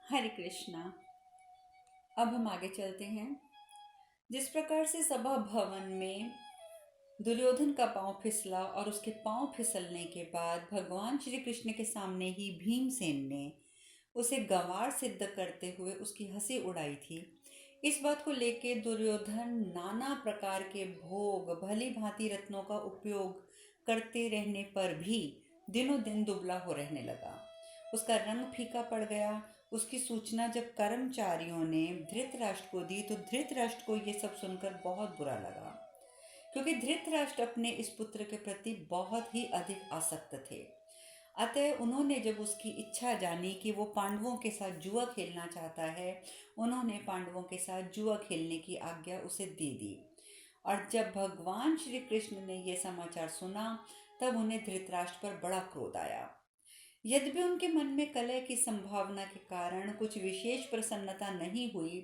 हरे कृष्णा। अब हम आगे चलते हैं। जिस प्रकार से सभा भवन में दुर्योधन का पांव फिसला और उसके पांव फिसलने के बाद भगवान श्री कृष्ण के सामने ही भीमसेन ने उसे गंवार सिद्ध करते हुए उसकी हंसी उड़ाई थी, इस बात को लेके दुर्योधन नाना प्रकार के भोग भली भांति रत्नों का उपयोग करते रहने पर भी दिनों दिन दुबला हो रहने लगा। उसका रंग फीका पड़ गया। उसकी सूचना जब कर्मचारियों ने धृतराष्ट्र को दी तो धृतराष्ट्र को ये सब सुनकर बहुत बुरा लगा, क्योंकि धृतराष्ट्र अपने इस पुत्र के प्रति बहुत ही अधिक आसक्त थे। अतः उन्होंने जब उसकी इच्छा जानी कि वो पांडवों के साथ जुआ खेलना चाहता है, उन्होंने पांडवों के साथ जुआ खेलने की आज्ञा उसे दे दी। और जब भगवान श्री कृष्ण ने यह समाचार सुना तब उन्हें धृतराष्ट्र पर बड़ा क्रोध आया। यद्यपि उनके मन में कलह की संभावना के कारण कुछ विशेष प्रसन्नता नहीं हुई,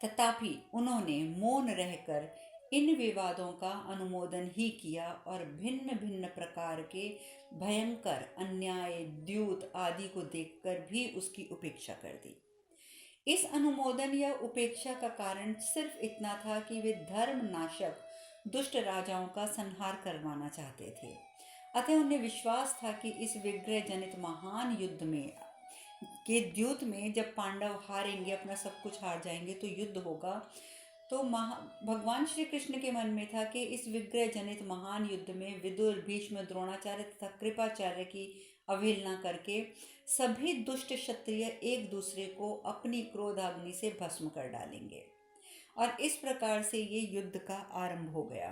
तथापि उन्होंने मौन रहकर इन विवादों का अनुमोदन ही किया और भिन्न भिन्न प्रकार के भयंकर अन्याय द्यूत आदि को देखकर भी उसकी उपेक्षा कर दी। इस अनुमोदन या उपेक्षा का कारण सिर्फ इतना था कि वे धर्म नाशक दुष्ट राजाओं का संहार करवाना चाहते थे। अतः उन्हें विश्वास था कि इस विग्रह जनित महान युद्ध में के द्यूत में जब पांडव हारेंगे, अपना सब कुछ हार जाएंगे, तो युद्ध होगा। तो भगवान श्री कृष्ण के मन में था कि इस विग्रह जनित महान युद्ध में विदुर, भीष्म, द्रोणाचार्य तथा कृपाचार्य की अवहेलना करके सभी दुष्ट क्षत्रिय एक दूसरे को अपनी क्रोधाग्नि से भस्म कर डालेंगे। और इस प्रकार से ये युद्ध का आरंभ हो गया।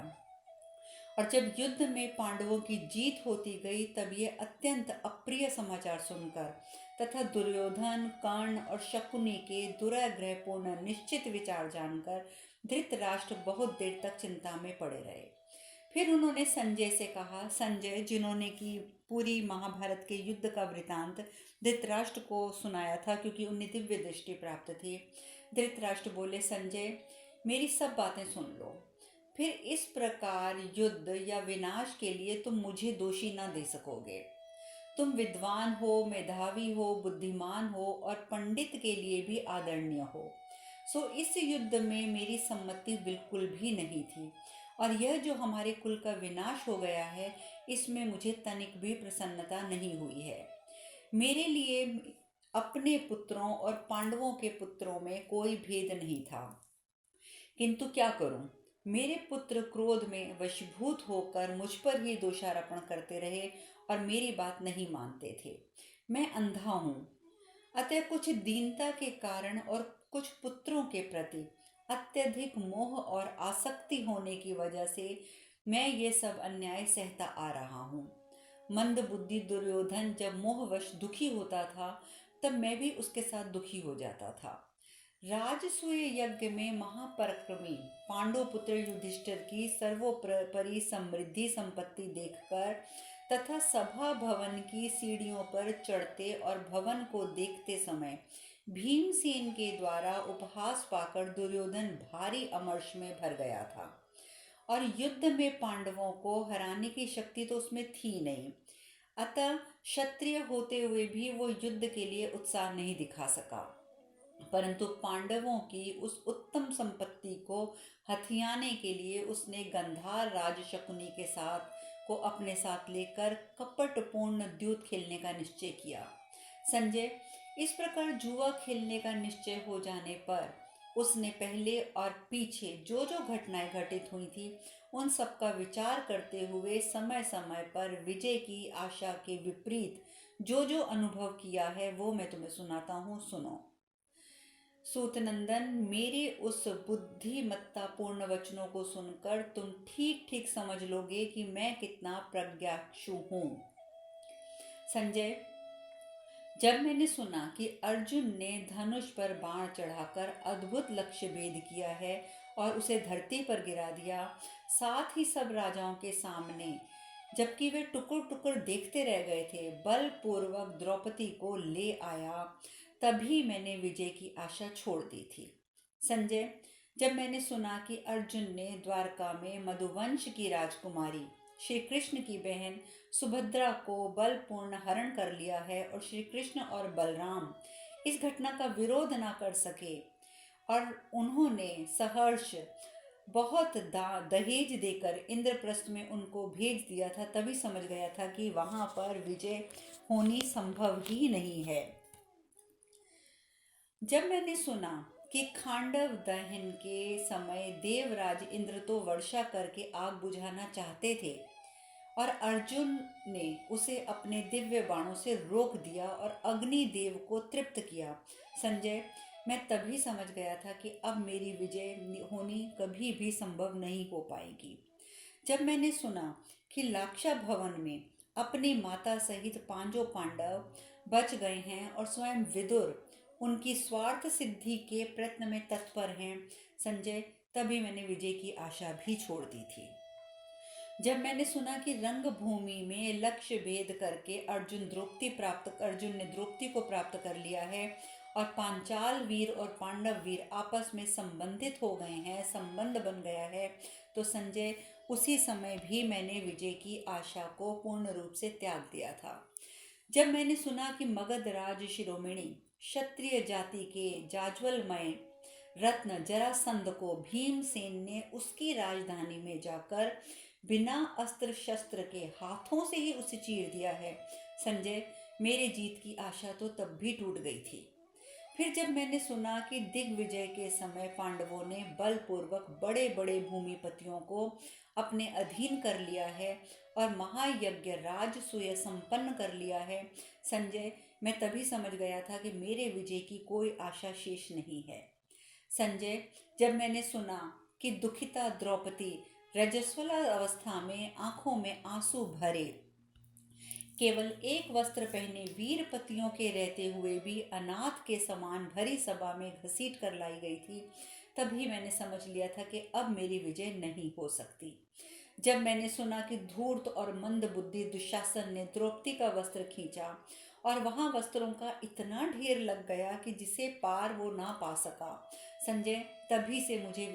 और जब युद्ध में पांडवों की जीत होती गई तब ये अत्यंत अप्रिय समाचार सुनकर तथा दुर्योधन, कर्ण और शकुनी के दुराग्रहपूर्ण निश्चित विचार जानकर धृतराष्ट्र बहुत देर तक चिंता में पड़े रहे। फिर उन्होंने संजय से कहा। संजय, जिन्होंने की पूरी महाभारत के युद्ध का वृतांत धृतराष्ट्र को सुनाया था, क्योंकि उन्हें दिव्य दृष्टि प्राप्त थी। धृतराष्ट्र बोले, संजय, मेरी सब बातें सुन लो। फिर इस प्रकार युद्ध या विनाश के लिए तुम मुझे दोषी न दे सकोगे। तुम विद्वान हो, मेधावी हो, बुद्धिमान हो और पंडित के लिए भी आदरणीय हो। सो इस युद्ध में मेरी सम्मति बिल्कुल भी नहीं थी, और यह जो हमारे कुल का विनाश हो गया है, इसमें मुझे तनिक भी प्रसन्नता नहीं हुई है। मेरे लिए अपने पुत्रों और पांडवों के पुत्रों में कोई भेद नहीं था, किंतु क्या करूं, मेरे पुत्र क्रोध में वशीभूत होकर मुझ पर ही दोषारोपण करते रहे और मेरी बात नहीं मानते थे। मैं अंधा हूँ, अतः कुछ दीनता के कारण और कुछ पुत्रों के प्रति अत्यधिक मोह और आसक्ति होने की वजह से मैं ये सब अन्याय सहता आ रहा हूँ। मंद बुद्धि दुर्योधन जब मोहवश दुखी होता था तब मैं भी उसके साथ दुखी हो जाता था। राजसूय यज्ञ में महापराक्रमी पांडुपुत्र युधिष्ठिर की सर्वोपरि समृद्धि संपत्ति देखकर तथा सभा भवन की सीढ़ियों पर चढ़ते और भवन को देखते समय भीमसेन के द्वारा उपहास पाकर दुर्योधन भारी अमर्ष में भर गया था, और युद्ध में पांडवों को हराने की शक्ति तो उसमें थी नहीं। अतः क्षत्रिय होते हुए भी वो युद्ध के लिए उत्साह नहीं दिखा सका, परंतु पांडवों की उस उत्तम संपत्ति को हथियाने के लिए उसने गंधार राज शकुनी के साथ को अपने साथ लेकर कपटपूर्ण द्यूत खेलने का निश्चय किया। संजय, इस प्रकार जुआ खेलने का निश्चय हो जाने पर उसने पहले और पीछे जो जो घटनाएं घटित हुई थी उन सब का विचार करते हुए समय समय पर विजय की आशा के विपरीत जो जो अनुभव किया है वो मैं तुम्हें सुनाता हूँ, सुनो। सूतनंदन, मेरे उस बुद्धिमत्तापूर्ण वचनों को सुनकर तुम ठीक ठीक समझ लोगे कि मैं कितना प्रज्ञाक्षु हूँ। संजय, जब मैंने सुना कि अर्जुन ने धनुष पर बाण चढ़ाकर अद्भुत लक्ष्य भेद किया है और उसे धरती पर गिरा दिया, साथ ही सब राजाओं के सामने, जबकि वे टुकुर टुकुर देखते रह गए थे, बलपूर्वक द्रौपदी को ले आया, तभी मैंने विजय की आशा छोड़ दी थी। संजय, जब मैंने सुना कि अर्जुन ने द्वारका में मधुवंश की राजकुमारी श्री कृष्ण की बहन सुभद्रा को बलपूर्ण हरण कर लिया है और श्री कृष्ण और बलराम इस घटना का विरोध ना कर सके और उन्होंने सहर्ष बहुत दहेज देकर इंद्रप्रस्थ में उनको भेज दिया था, तभी समझ गया था कि वहां पर विजय होनी संभव ही नहीं है। जब मैंने सुना कि खांडव दहन के समय देवराज इंद्र तो वर्षा करके आग बुझाना चाहते थे और अर्जुन ने उसे अपने दिव्य बाणों से रोक दिया और अग्निदेव को तृप्त किया, संजय, मैं तभी समझ गया था कि अब मेरी विजय होनी कभी भी संभव नहीं हो पाएगी। जब मैंने सुना कि लाक्षा भवन में अपनी माता सहित पांचों पांडव बच गए हैं और स्वयं विदुर उनकी स्वार्थ सिद्धि के प्रयत्न में तत्पर हैं, संजय, तभी मैंने विजय की आशा भी छोड़ दी थी। जब मैंने सुना कि रंगभूमि में लक्ष्य भेद करके अर्जुन ने द्रौपदी को प्राप्त कर लिया है और पांचाल वीर और पांडव वीर आपस में संबंधित हो गए हैं, संबंध बन गया है, तो संजय, उसी समय भी मैंने विजय की आशा को पूर्ण रूप से त्याग दिया था। जब मैंने सुना कि मगध राज शिरोमणि क्षत्रिय जाति के जाज्वलमय रत्न जरासंध को भीमसेन ने उसकी राजधानी में जाकर बिना अस्त्र शस्त्र के हाथों से ही उसे चीर दिया है, संजय, मेरे जीत की आशा तो तब भी टूट गई थी। फिर जब मैंने सुना कि दिग्विजय के समय पांडवों ने बलपूर्वक बड़े बड़े भूमिपतियों को अपने अधीन कर लिया है और महायज्ञ राजसूय संपन्न कर लिया है, संजय, मैं तभी समझ गया था कि मेरे विजय की कोई आशा शेष नहीं है। संजय, जब मैंने सुना कि दुखिता द्रौपदी रजस्वला अवस्था में आंखों में आंसू भरे केवल एक वस्त्र पहने वीर पतियों के रहते हुए भी अनाथ के समान भरी सभा में घसीट कर लाई गई थी, तभी मैंने समझ लिया था कि अब मेरी विजय नहीं हो सकती। जब मैंने सुना कि धूर्त और मंद बुद्धि दुशासन ने द्रौपदी का वस्त्र खींचा और वहां वस्त्रों का इतना ढेर लग गया कि जिसे पार वो ना पा सका, संजय, तभी से मुझे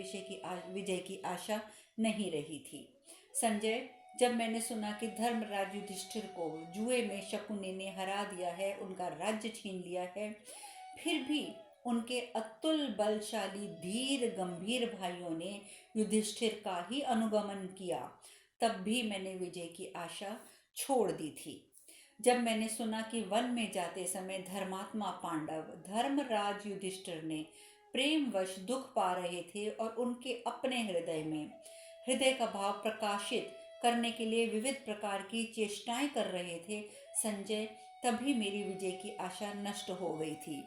विजय की आशा नहीं रही थी। संजय, जब मैंने सुना कि धर्मराज युधिष्ठिर को जुए में शकुनि ने हरा दिया है, उनका राज्य छीन लिया है, फिर भी उनके अतुल बलशाली धीर गंभीर भाइयों ने युधिष्ठिर का ही अनुगमन किया, तब भी मैंने विजय की आशा छोड़ दी थी। जब मैंने सुना कि वन में जाते समय धर्मात्मा पांडव धर्मराज युधिष्ठिर ने प्रेमवश दुख पा रहे थे और उनके अपने हृदय का भाव प्रकाशित करने के लिए विविध प्रकार की चेष्टाएं कर रहे थे, संजय, तभी मेरी विजय की आशा नष्ट हो गई थी।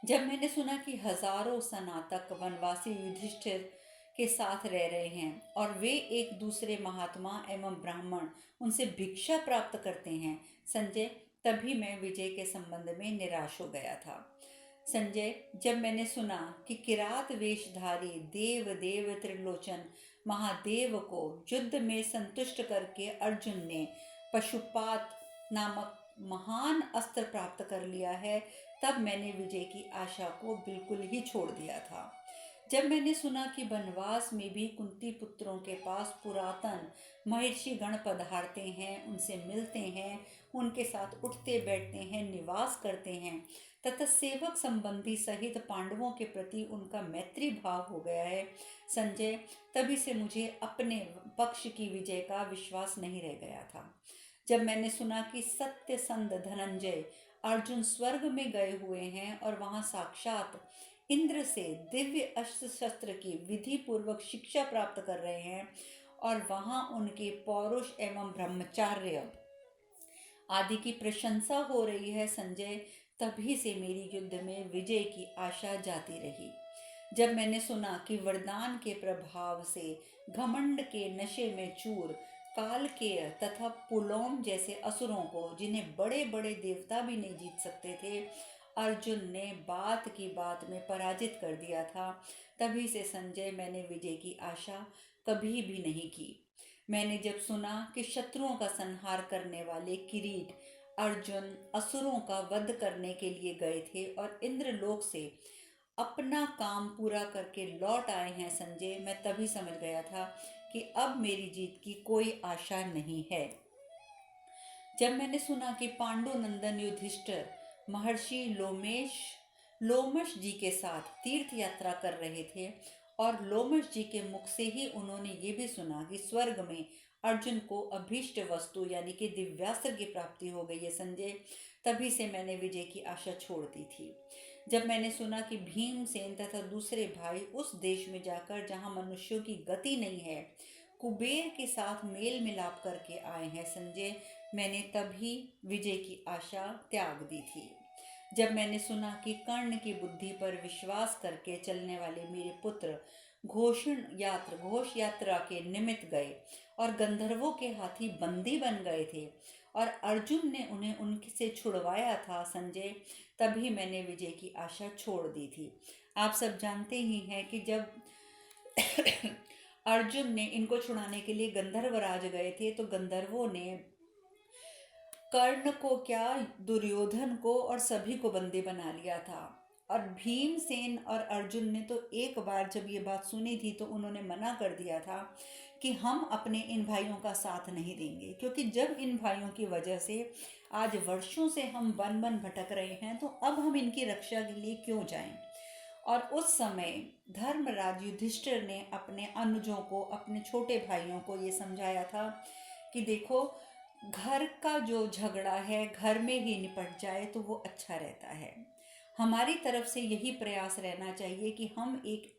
जब मैंने सुना कि हजारों सनातक वनवासी युधिष्ठिर के साथ रह रहे हैं और वे एक दूसरे महात्मा एवं ब्राह्मण उनसे भिक्षा प्राप्त करते हैं, संजय, तभी मैं विजय के संबंध में निराश हो गया था। संजय, जब मैंने सुना कि किरात वेशधारी देव त्रिलोचन महादेव को युद्ध में संतुष्ट करके अर्जुन ने पशुपात नामक महान अस्त्र प्राप्त कर लिया है, तब मैंने विजय की आशा को बिल्कुल ही छोड़ दिया था। जब मैंने सुना कि वनवास में भी कुंती पुत्रों के पास पुरातन महर्षि गण पधारते हैं, उनसे मिलते हैं, उनके साथ उठते बैठते हैं, निवास करते हैं तथा सेवक संबंधी सहित पांडवों के प्रति उनका मैत्री भाव हो गया है, संजय, तभी से मुझे अपने पक्ष की विजय का विश्वास नहीं रह गया था। जब मैंने सुना कि सत्यसंध धनंजय अर्जुन स्वर्ग में गए हुए हैं और वहां साक्षात इंद्र से दिव्य अस्त्र शस्त्र की विधि पूर्वक शिक्षा प्राप्त कर रहे हैं और वहां उनके पौरुष एवं ब्रह्मचार्य आदि की प्रशंसा हो रही है, संजय, तभी से मेरी युद्ध में विजय की आशा जाती रही। जब मैंने सुना कि वरदान के प्रभाव से घमंड के नशे में चूर कालकेय तथा पुलोम जैसे असुरों को, जिन्हें बड़े बड़े देवता भी नहीं जीत सकते थे, अर्जुन ने बात की बात में पराजित कर दिया था, तभी से संजय मैंने विजय की आशा कभी भी नहीं की। मैंने जब सुना कि शत्रुओं का संहार करने वाले किरीट अर्जुन असुरों का वध करने के लिए गए थे और इंद्रलोक से अपना काम पूरा करके लौट आए हैं, संजय, मैं तभी समझ गया था कि अब मेरी जीत की कोई आशा नहीं है। जब मैंने सुना कि पांडु नंदन युधिष्ठिर महर्षि लोमश जी के साथ तीर्थ यात्रा कर रहे थे और लोमश जी के मुख से ही उन्होंने ये भी सुना कि स्वर्ग में अर्जुन को अभीष्ट वस्तु यानी कि दिव्यास्त्र की प्राप्ति हो गई है संजय। तभी से मैंने विजय की आशा छोड़ दी थी। जब मैंने सुना कि भीमसेन तथा दूसरे भाई उस देश में जाकर जहां मनुष्यों की गति नहीं है कुबेर के साथ मेल मिलाप करके आए हैं संजय, मैंने तभी विजय की आशा त्याग दी थी। जब मैंने सुना कि कर्ण की बुद्धि पर विश्वास करके चलने वाले मेरे पुत्र घोष यात्रा के निमित्त गए और गंधर्वों के हाथी बंदी बन गए थे और अर्जुन ने उन्हें उनसे छुड़वाया था संजय, तभी मैंने विजय की आशा छोड़ दी थी। आप सब जानते ही हैं कि जब अर्जुन ने इनको छुड़ाने के लिए गंधर्वराज गए थे तो गंधर्वों ने कर्ण को क्या, दुर्योधन को और सभी को बंदी बना लिया था। और भीमसेन और अर्जुन ने तो एक बार जब ये बात सुनी थी तो उन्होंने मना कर दिया था कि हम अपने इन भाइयों का साथ नहीं देंगे, क्योंकि जब इन भाइयों की वजह से आज वर्षों से हम वन वन भटक रहे हैं तो अब हम इनकी रक्षा के लिए क्यों जाएं। और उस समय धर्मराज युधिष्ठिर ने अपने अनुजों को, अपने छोटे भाइयों को ये समझाया था कि देखो, घर का जो झगड़ा है घर में ही निपट जाए तो वो अच्छा रहता है। हमारी तरफ से यही प्रयास रहना चाहिए कि हम एक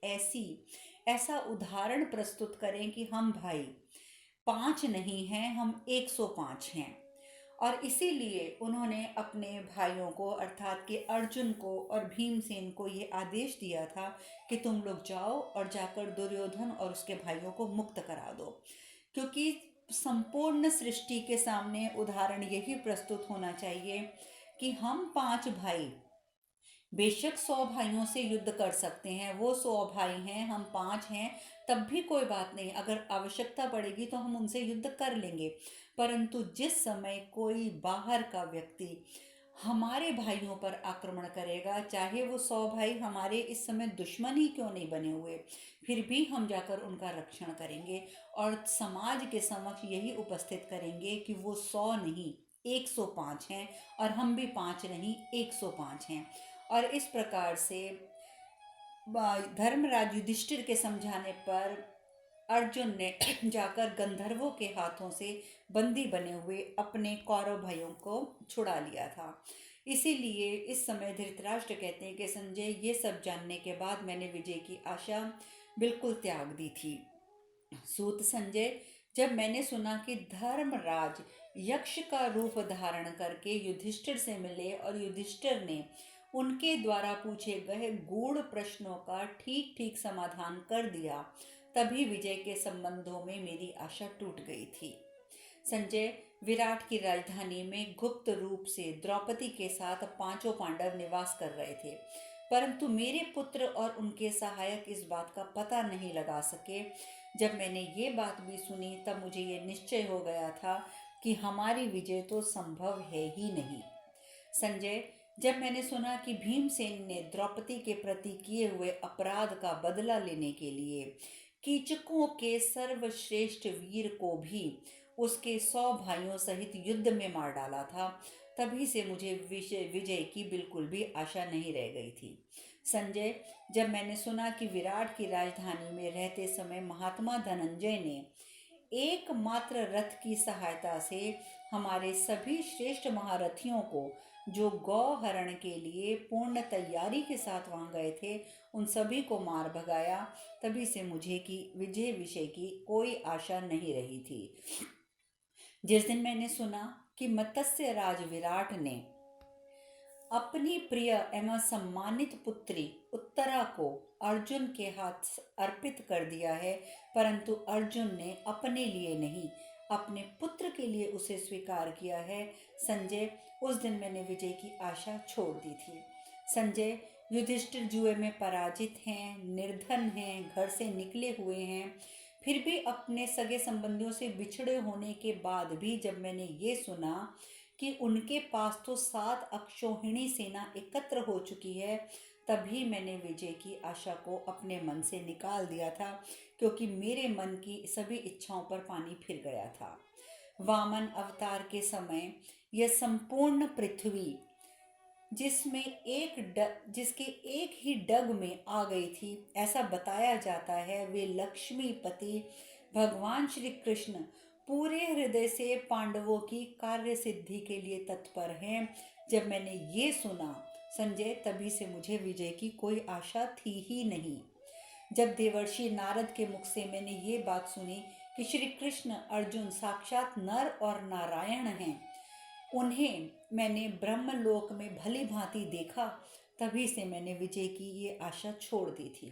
ऐसा उदाहरण प्रस्तुत करें कि हम भाई 5 नहीं हैं, हम 105 हैं। और इसीलिए उन्होंने अपने भाइयों को अर्थात कि अर्जुन को और भीमसेन को ये आदेश दिया था कि तुम लोग जाओ और जाकर दुर्योधन और उसके भाइयों को मुक्त करा दो, क्योंकि संपूर्ण सृष्टि के सामने उदाहरण यही प्रस्तुत होना चाहिए कि हम 5 भाई बेशक 100 भाइयों से युद्ध कर सकते हैं, वो 100 भाई हैं, हम 5 हैं, तब भी कोई बात नहीं, अगर आवश्यकता पड़ेगी तो हम उनसे युद्ध कर लेंगे। परंतु जिस समय कोई बाहर का व्यक्ति हमारे भाइयों पर आक्रमण करेगा, चाहे वो 100 भाई हमारे इस समय दुश्मन ही क्यों नहीं बने हुए, फिर भी हम जाकर उनका रक्षण करेंगे और समाज के समक्ष यही उपस्थित करेंगे कि वो 100 नहीं 105 हैं और हम भी 5 नहीं 105 हैं। और इस प्रकार से धर्मराज युधिष्ठिर के समझाने पर अर्जुन ने जाकर गंधर्वों के हाथों से बंदी बने हुए अपने कौरव भाइयों को छुड़ा लिया था। इसीलिए इस समय धृतराष्ट्र कहते हैं कि संजय, ये सब जानने के बाद मैंने विजय की आशा बिल्कुल त्याग दी थी। सूत संजय, जब मैंने सुना कि धर्मराज यक्ष का रूप धारण करके युधिष्ठिर से मिले और युधिष्ठिर ने उनके द्वारा पूछे गए गूढ़ प्रश्नों का ठीक ठीक समाधान कर दिया, तभी विजय के संबंधों में मेरी आशा टूट गई थी। संजय, विराट की राजधानी में गुप्त रूप से द्रौपदी के साथ 5 पांडव निवास कर रहे थे, परंतु मेरे पुत्र और उनके सहायक इस बात का पता नहीं लगा सके। जब मैंने ये बात भी सुनी तब मुझे ये निश्चय हो गया था कि हमारी विजय तो संभव है ही नहीं। संजय, जब मैंने सुना कि भीमसेन ने द्रौपदी के प्रति किए हुए अपराध का बदला लेने के लिए कीचकों के सर्वश्रेष्ठ वीर को भी उसके 100 भाइयों सहित युद्ध में मार डाला था, तभी से मुझे विजय की बिल्कुल भी आशा नहीं रह गई थी। संजय, जब मैंने सुना कि विराट की राजधानी में रहते समय महात्मा धनंजय ने एकमात्र रथ की सहायता से हमारे सभी श्रेष्ठ महारथियों को, जो गौ हरण के लिए पूर्ण तैयारी के साथ वहां गए थे, उन सभी को मार भगाया, तभी से मुझे की विजय विषय की कोई आशा नहीं रही थी। जिस दिन मैंने सुना कि मत्स्य राज विराट ने अपनी प्रिय एवं सम्मानित पुत्री उत्तरा को अर्जुन के हाथ अर्पित कर दिया है, परंतु अर्जुन ने अपने लिए नहीं अपने पुत्र के लिए उसे स्वीकार किया है, संजय, उस दिन मैंने विजय की आशा छोड़ दी थी। संजय, युधिष्ठिर जुए में पराजित हैं, निर्धन हैं, घर से निकले हुए हैं, फिर भी अपने सगे संबंधियों से बिछड़े होने के बाद भी जब मैंने ये सुना कि उनके पास तो 7 अक्षौहिणी सेना एकत्र हो चुकी है, तभी मैंने विजय की आशा को अपने मन से निकाल दिया था, क्योंकि मेरे मन की सभी इच्छाओं पर पानी फिर गया था। वामन अवतार के समय यह संपूर्ण पृथ्वी जिसके एक ही डग में आ गई थी, ऐसा बताया जाता है। वे लक्ष्मीपति भगवान श्री कृष्ण पूरे हृदय से पांडवों की कार्य सिद्धि के लिए तत्पर हैं। जब मैंने ये सुना संजय, तभी से मुझे विजय की कोई आशा थी ही नहीं। जब देवर्षि नारद के मुख से मैंने ये बात सुनी कि श्री कृष्ण अर्जुन साक्षात नर और नारायण हैं, उन्हें मैंने ब्रह्मलोक में भली भांति देखा, तभी से मैंने विजय की ये आशा छोड़ दी थी।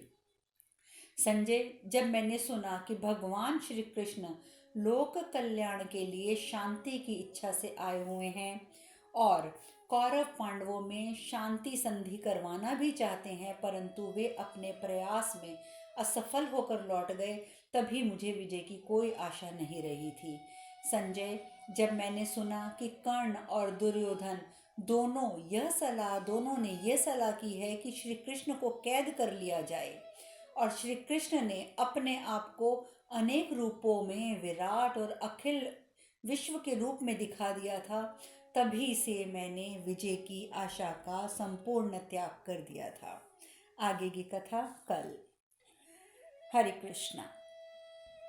संजय, जब मैंने सुना कि भगवान श्री कृष्ण लोक कल्याण के लिए शांति की इच्छा से आए हुए हैं और कौरव पांडवों में शांति संधि करवाना भी चाहते हैं, परंतु वे अपने प्रयास में असफल होकर लौट गए, तभी मुझे विजय की कोई आशा नहीं रही थी। संजय, जब मैंने सुना कि कर्ण और दुर्योधन दोनों ने यह सलाह की है कि श्री कृष्ण को कैद कर लिया जाए, और श्री कृष्ण ने अपने आप को अनेक रूपों में विराट और अखिल विश्व के रूप में दिखा दिया था, तभी से मैंने विजय की आशा का संपूर्ण त्याग कर दिया था। आगे की कथा कल। हरे कृष्णा।